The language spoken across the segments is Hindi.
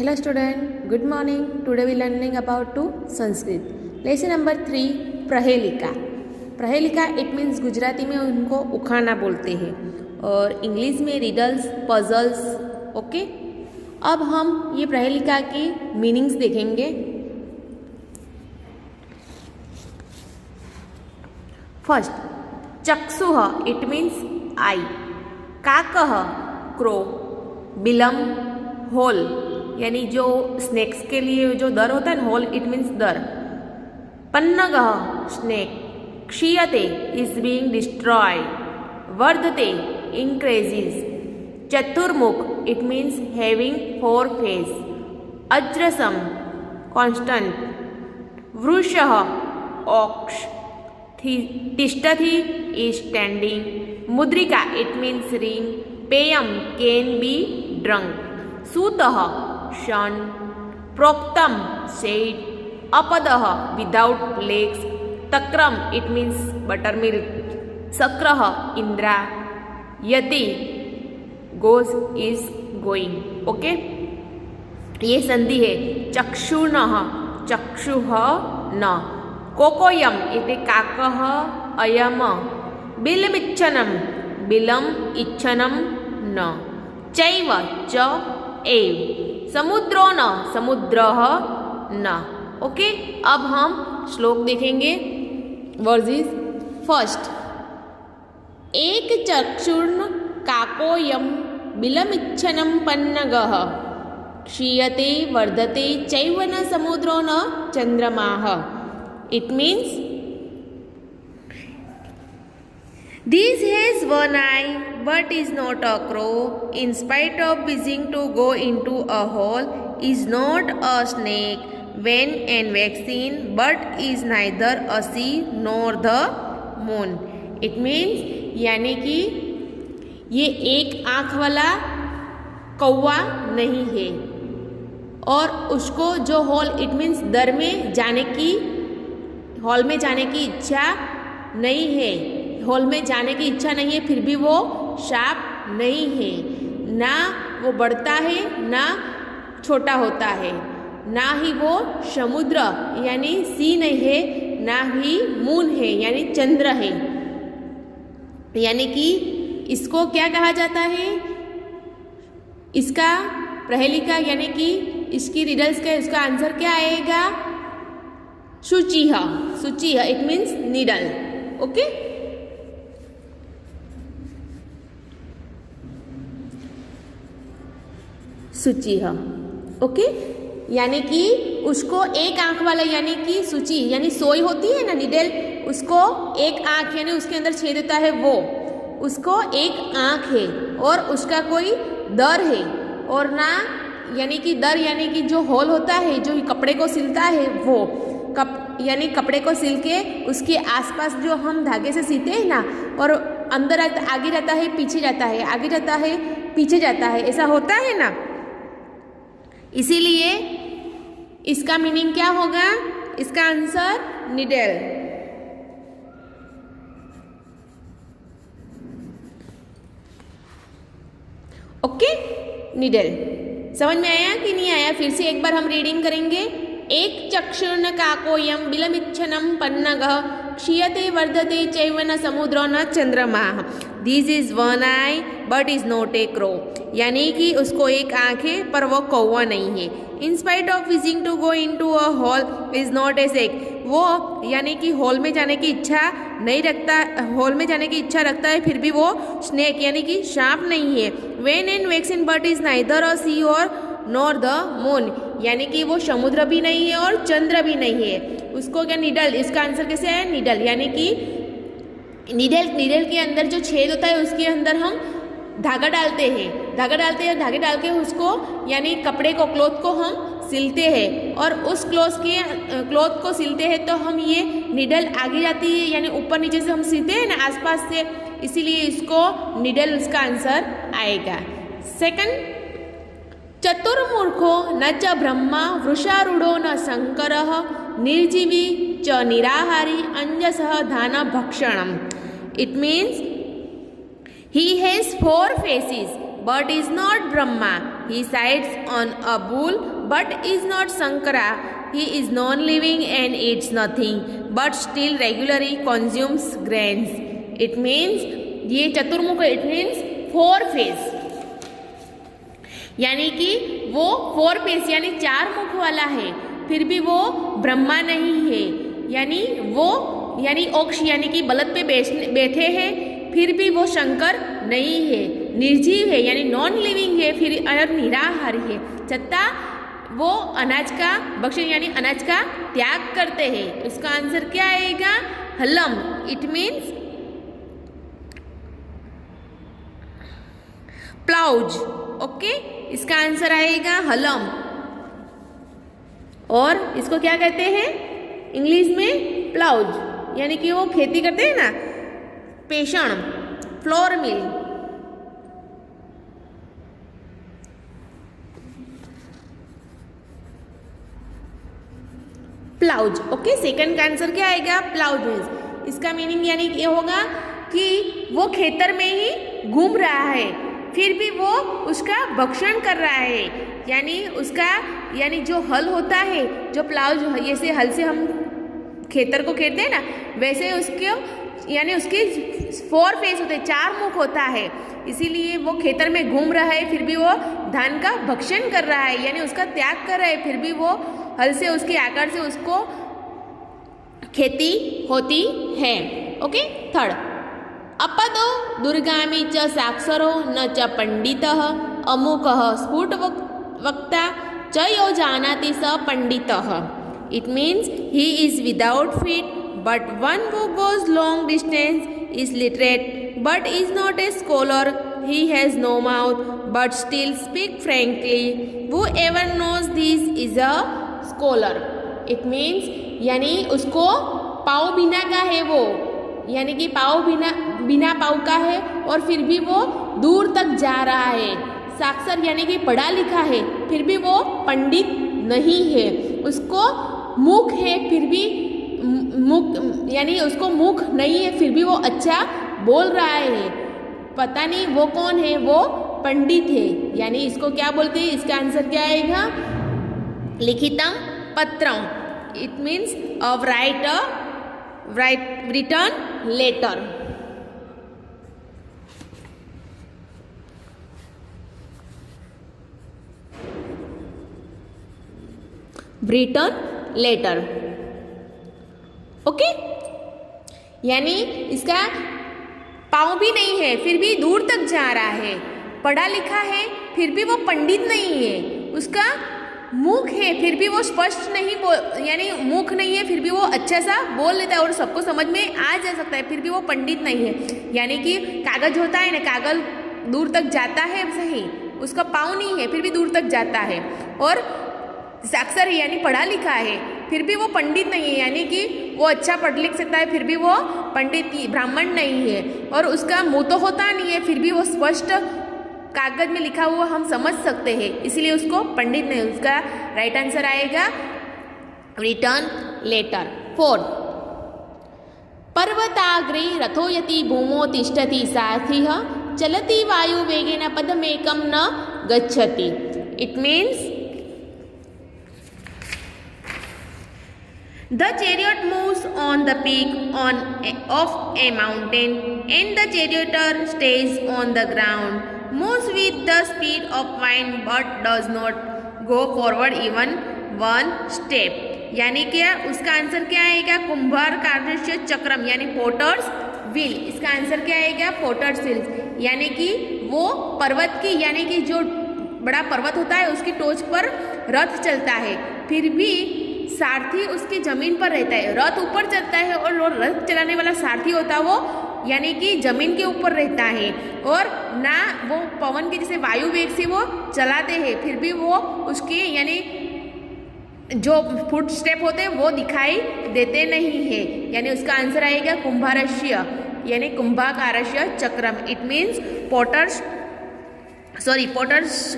Hello student, good morning. Today we learning about to Sanskrit. Lesson number 3 प्रहेलिका. प्रहेलिका इट मीन्स गुजराती में उनको उखाना बोलते हैं और इंग्लिश में रिडल्स पजल्स. ओके, अब हम ये प्रहेलिका की मीनिंग्स देखेंगे. फर्स्ट, चक्षुः इट मीन्स आई. काकः क्रो. बिलम होल यानी जो स्नेक्स के लिए जो दर होता है ना, होल इट मीन्स दर. पन्नगः स्नेक. क्षीयते इज बीइंग डिस्ट्रॉयड. वर्धते इंक्रीजेस. चतुर्मुख इट मीन्स हैविंग 4 फेस. अज्रसम कांस्टेंट. वृषः ऑक्स. तिष्ठति इज स्टैंडिंग. मुद्रिका इट मीन्स रिंग. पेयम कैन बी ड्रंक. सूतः शन. प्रोक्तम सेड. अपदः विदाउट लेग्स. तक्रम इट मीन्स बटर मिल्क. सक्र इंद्रा. यति गोज इज गोइंग. ओके, ये संधि है. चक्षुणः चक्षुः न. कोकोयम इति काकः अयम. बिलमिच्छनम बिलम इच्छनम न. चैव च एव. समुद्रो न समुद्रः न. ओके, अब हम श्लोक देखेंगे. वर्जिस. फर्स्ट, एक चक्षुर्न काकोयम बिलमिच्छनम पन्नगः. क्षीयते वर्धते चैव न समुद्रो न चंद्रमाः. It means this has one eye but is not a crow. In spite of wishing to go into a hole, is not a snake. When and waxing but is neither a sea nor the moon. It means यानी कि ये एक आँख वाला कौवा नहीं है और उसको जो हॉल इट मीन्स दर में जाने की हॉल में जाने की इच्छा नहीं है. हॉल में जाने की इच्छा नहीं है, फिर भी वो शार्प नहीं है. ना वो बढ़ता है ना छोटा होता है. ना ही वो समुद्र यानी सी नहीं है, ना ही मून है यानी चंद्र है. यानी कि इसको क्या कहा जाता है, इसका प्रहेलिका यानी कि इसकी रिडल्स का इसका आंसर क्या आएगा? शुचिः. शुचिः इट मीन्स नीडल. ओके, शुचिः. ओके, यानी कि उसको एक आंख वाला यानी कि सूची यानी सोई होती है ना निडल, उसको एक आंख यानी उसके अंदर छेद होता है वो, उसको एक आंख है और उसका कोई दर है. और ना यानी कि दर यानी कि जो होल होता है जो कपड़े को सिलता है वो यानी कपड़े को सिल के उसके आसपास जो हम धागे से सीते हैं ना, और अंदर आगे जाता है पीछे जाता है, आगे जाता है पीछे जाता है, ऐसा होता है ना. इसीलिए इसका मीनिंग क्या होगा? इसका आंसर निडल. Okay, needle. समझ में आया कि नहीं आया? फिर से एक बार हम रीडिंग करेंगे. एक चक्षुर्न काकोयम बिलमिच्छनम पन्नगः. क्षीयते वर्धते चैव न समुद्रो न चंद्रमाः. This is one eye but is not a crow. यानी कि उसको एक आँख है पर वो कौवा नहीं है. In spite of wishing to go in to a hole is not a snake. वो यानी कि हॉल में जाने की इच्छा नहीं रखता, हॉल में जाने की इच्छा रखता है फिर भी वो स्नेक यानी कि सांप नहीं है. Wane and waxing but is neither a sea और नॉर द मून. यानी कि वो समुद्र भी नहीं है और चंद्र भी नहीं है. उसको क्या निडल. इसका आंसर कैसे है? निडल. यानी कि निडल के अंदर जो छेद होता है उसके अंदर हम धागा डालते हैं, धागे डाल के उसको यानी कपड़े को क्लॉथ को हम सिलते हैं और उस क्लॉथ को सिलते हैं तो हम ये निडल आगे जाती है यानी ऊपर नीचे से हम सिलते हैं ना आसपास से, इसीलिए इसको निडल उसका आंसर आएगा. सेकंड, चतुर्मूर्खो न च ब्रह्मा वृषारूढ़ो न शंकरः. निर्जीवी च निराहारी अंजसः धान भक्षणम. It means he has 4 faces but is not Brahma. He sides on a bull but is not Sankara. He is non-living and eats nothing, but still regularly consumes grains. It means ये चतुर्मुख, it means four face, यानी कि वो फोर फेस यानी चार मुख वाला है, फिर भी वो ब्रह्मा नहीं है, यानी वो यानी ओक्ष यानी कि बलद पे बैठे हैं, फिर भी वो शंकर नहीं है, निर्जीव है यानी नॉन लिविंग है, फिर और निराहारी है, छत्ता वो अनाज का भक्षण यानी अनाज का त्याग करते हैं। उसका आंसर क्या आएगा? हलम। It means ploughs. ओके, इसका आंसर आएगा हलम। और इसको क्या कहते हैं इंग्लिश में? प्लाउज, यानी कि वो खेती करते हैं ना, पेषण, flour mill. Ploughs. Okay, second का आंसर क्या आएगा? प्लाउज मीन्स इसका मीनिंग यानी ये होगा कि वो खेतर में ही घूम रहा है, फिर भी वो उसका भक्षण कर रहा है, यानी उसका यानी जो हल होता है, जो प्लाउज जैसे हल से हम खेतर को खेतते हैं ना, वैसे उसके यानी उसके फोर फेस होते हैं, चार मुख होता है, इसीलिए वो खेतर में घूम रहा है, फिर भी वो धान का भक्षण कर रहा है, यानी उसका त्याग कर रहा है, फिर भी वो हल से उसके आकार से उसको खेती होती है। ओके, थर्ड, अपदो दुर्गामी च साक्षरो न च पंडितः अमुकः स्फुट वक्ता च यो जानाति स पंडितः। It means he is without feet but one who goes long distance, is literate but is not a scholar, he has no mouth but still speak frankly, who ever knows this is a scholar. It means यानी उसको पाँव बिना का है वो, यानी कि पाँव बिना पाँव का है और फिर भी वो दूर तक जा रहा है। साक्षर यानी कि पढ़ा लिखा है, फिर भी वो पंडित नहीं है। उसको मुख है फिर भी मुख यानी उसको मुख नहीं है, फिर भी वो अच्छा बोल रहा है। पता नहीं वो कौन है, वो पंडित है, यानी इसको क्या बोलते हैं? इसका आंसर क्या आएगा? लिखितम पत्रम। It means written letter. written letter. Okay, यानी इसका पाँव भी नहीं है, फिर भी दूर तक जा रहा है, पढ़ा लिखा है, फिर भी वो पंडित नहीं है। उसका मुख है, फिर भी वो स्पष्ट नहीं बोल यानी मुख नहीं है, फिर भी वो अच्छा सा बोल लेता है और सबको समझ में आ जा सकता है, फिर भी वो पंडित नहीं है। यानी कि कागज होता है ना, कागज दूर तक जाता है सही, उसका पाँव नहीं है, फिर भी दूर तक जाता है। और साक्षर है यानी पढ़ा लिखा है, फिर भी वो पंडित नहीं है, यानी कि वो अच्छा पढ़ लिख सकता है, फिर भी वो पंडित ब्राह्मण नहीं है। और उसका मुँह तो होता नहीं है, फिर भी वो स्पष्ट कागज में लिखा हुआ हम समझ सकते हैं, इसलिए उसको पंडित नहीं। उसका राइट आंसर आएगा रिटर्न लेटर। फोर्थ, पर्वताग्रे रथो यति भूमो तिष्ठति सारथिः चलति वायु वेगेन पदमेकं न गच्छति। It means the chariot moves on the peak of a mountain and the charioteer stays on the ground, moves with the speed of wind but does not go forward even one step. यानी क्या उसका आंसर क्या आएगा? कुंभार कार्य चक्रम यानी पोटर्स व्हील। इसका आंसर क्या आएगा? पोटर्स व्हील, यानी कि वो पर्वत की यानी कि जो बड़ा पर्वत होता है उसकी टोच पर रथ चलता है, फिर भी सारथी उसकी जमीन पर रहता है। रथ ऊपर चलता है और रथ चलाने वाला सारथी होता है वो यानी कि जमीन के ऊपर रहता है, और ना वो पवन के जैसे वायु वेग से वो चलाते हैं, फिर भी वो उसके यानी जो फुट स्टेप होते हैं वो दिखाई देते नहीं है। यानी उसका आंसर आएगा कुंभारस्य यानी कुंभाकारस्य चक्रम। It means potter's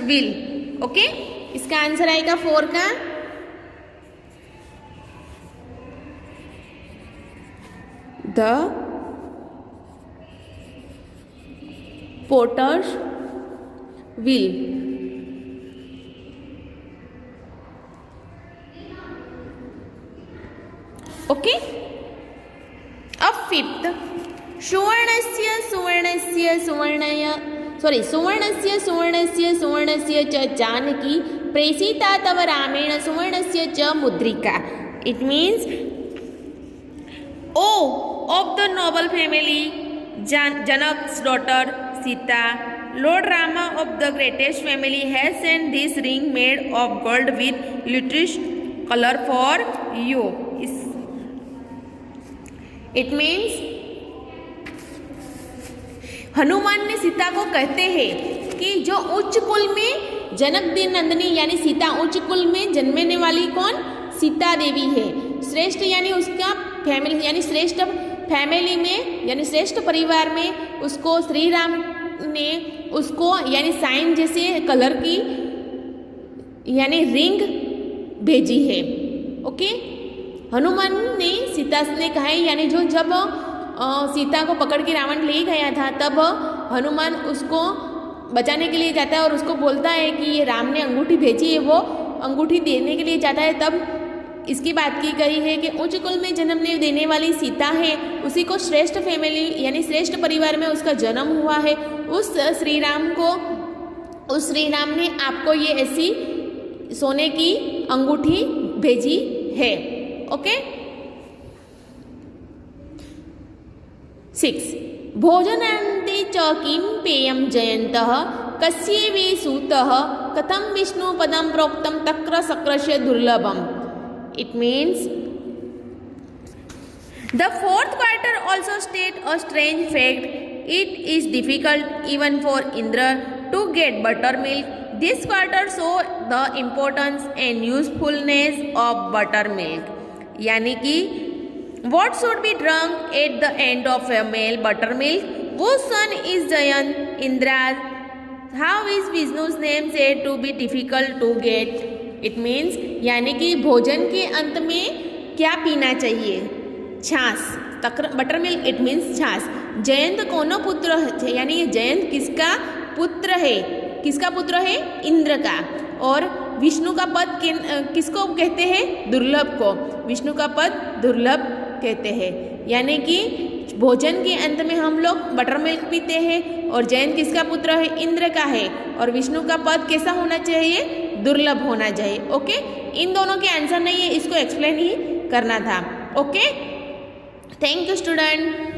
wheel. Okay, इसका आंसर आएगा 4 का द पोटर्स व्हील। ओके। अब फिफ्थ, सुवर्णस्य सुवर्णस्य सुवर्णस्य च जानकी प्रेषिता तव रामेण सुवर्णस्य च मुद्रिका। It means O of the noble family, Janak's daughter Sita, Lord Rama of the greatest family has sent this ring made of gold with lustrous color for you. It means Hanuman ने सीता को कहते हैं कि जो उच्च कुल में जनक दी नंदिनी यानी सीता उच्च कुल में जन्मने वाली कौन, सीता देवी है। श्रेष्ठ यानी उसका फैमिली यानी श्रेष्ठ फैमिली में यानी श्रेष्ठ परिवार में उसको श्री राम ने उसको यानी साइन जैसे कलर की यानी रिंग भेजी है। ओके, हनुमान ने सीता ने कहा है यानी जो जब सीता को पकड़ के रावण ले गया था तब हनुमान उसको बचाने के लिए जाता है और उसको बोलता है कि ये राम ने अंगूठी भेजी है, वो अंगूठी देने के लिए जाता है। तब इसकी बात की गई है कि उच्च कुल में जन्म देने वाली सीता है, उसी को श्रेष्ठ फैमिली यानी श्रेष्ठ परिवार में उसका जन्म हुआ है। उस श्री राम ने आपको ये ऐसी सोने की अंगूठी भेजी है। ओके। 6 भोजनान्ते च किं पेयं जयन्तः कस्यैवे सूतः कथं विष्णुपदं प्रोक्तं तक्र सक्रस्य दुर्लभम्। It means the fourth quarter also state a strange fact. It is difficult even for Indra to get buttermilk. This quarter show the importance and usefulness of buttermilk. यानी कि what should be drunk at the end of a meal? Buttermilk. Whose son is Jayant? Indra's. How is Vishnu's name said to be difficult to get? It means यानी कि भोजन के अंत में क्या पीना चाहिए, छाछ, बटर मिल्क। इट मीन्स छाछ। जयंत कोनो पुत्र है यानी ये जयंत किसका पुत्र है, किसका पुत्र है, इंद्र का। और विष्णु का पद किसको कहते हैं, दुर्लभ को। विष्णु का पद दुर्लभ कहते हैं। यानी कि भोजन के अंत में हम लोग बटर मिल्क पीते हैं और जयंत किसका पुत्र है, इंद्र का है। और विष्णु का पद कैसा होना चाहिए, दुर्लभ होना चाहिए। ओके, इन दोनों के आंसर नहीं है, इसको एक्सप्लेन ही करना था। Okay, thank you student.